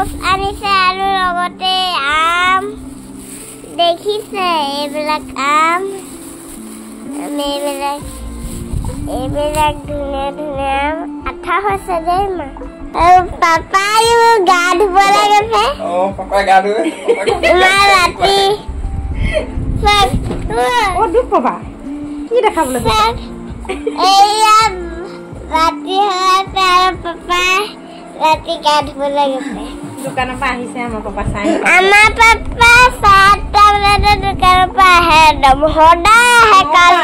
তৰমুজ আনিছে আৰু লগতে আম দেখিছে এইবিলাক আম এইবিলাক ধুনীয়া ধুনীয়া আঠা হৈছে দেই মা আৰু পাপাই গা ধুব লাগিছে পাপাই গা ধুবে মা ৰাতি দুখ পাবা কি দেখাবলৈ এয়া ৰাতি হৈছে আৰু পাপাই ৰাতি গা ধুব লাগিছে দোকানৰ পৰা আহিছে আমাৰ পাপা চাই আমাৰ পাপা 7টা বজাতে দোকানৰ পৰা আহে একদম সদায় আহে কালি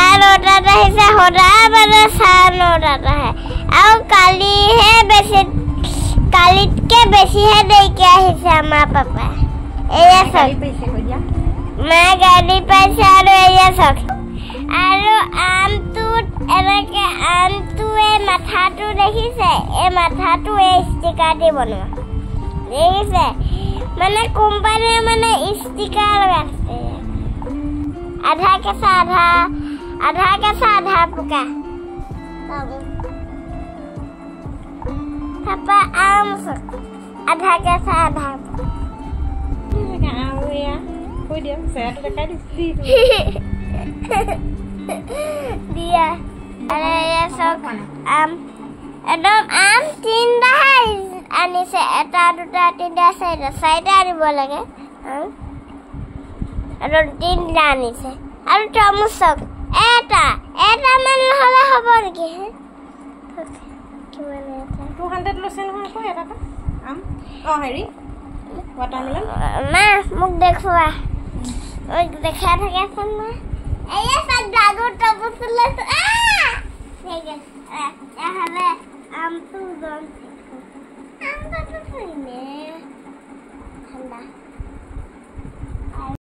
9:30 আহিছে সদায় মানে 9:30 আহে আৰু কালিহে বেছি কালিতকে বেছিহে দেৰিকে আহিছে আমাৰ পাপা এয়া চাওক মা গাড়ী পাইছে আৰু এয়া চাওক আৰু আমটোত এনেকে আমটোৱে মাথাটো দেখিছে এই মাথাটো এই ষ্টিকাৰ দি বনোৱা দেখিছে মানে কোম্পানীয়ে মানে ষ্টিকাৰ লগাইছে আধা কেঁচা আধা পকা পাপা আম আধা কেঁচা আধা দিয়া আম একদম আম 3টা আনিছে 1 2 3 4 4টা আনিব লাগে আৰু 3টা আনিছে আৰু তৰমুজ এটা মান হ'লে হ'ব নেকি 200 লৈছে নহয় আকৌ এটা আম হেৰি ৱাটাৰমেলন মা মোক দেখুৱা ঐ দেখা থাকেচোন মা এয়া সব ডাঙৰ তৰমুজ লৈছে ঠিক আছে এহালে আমটো জন আমটো থৈনে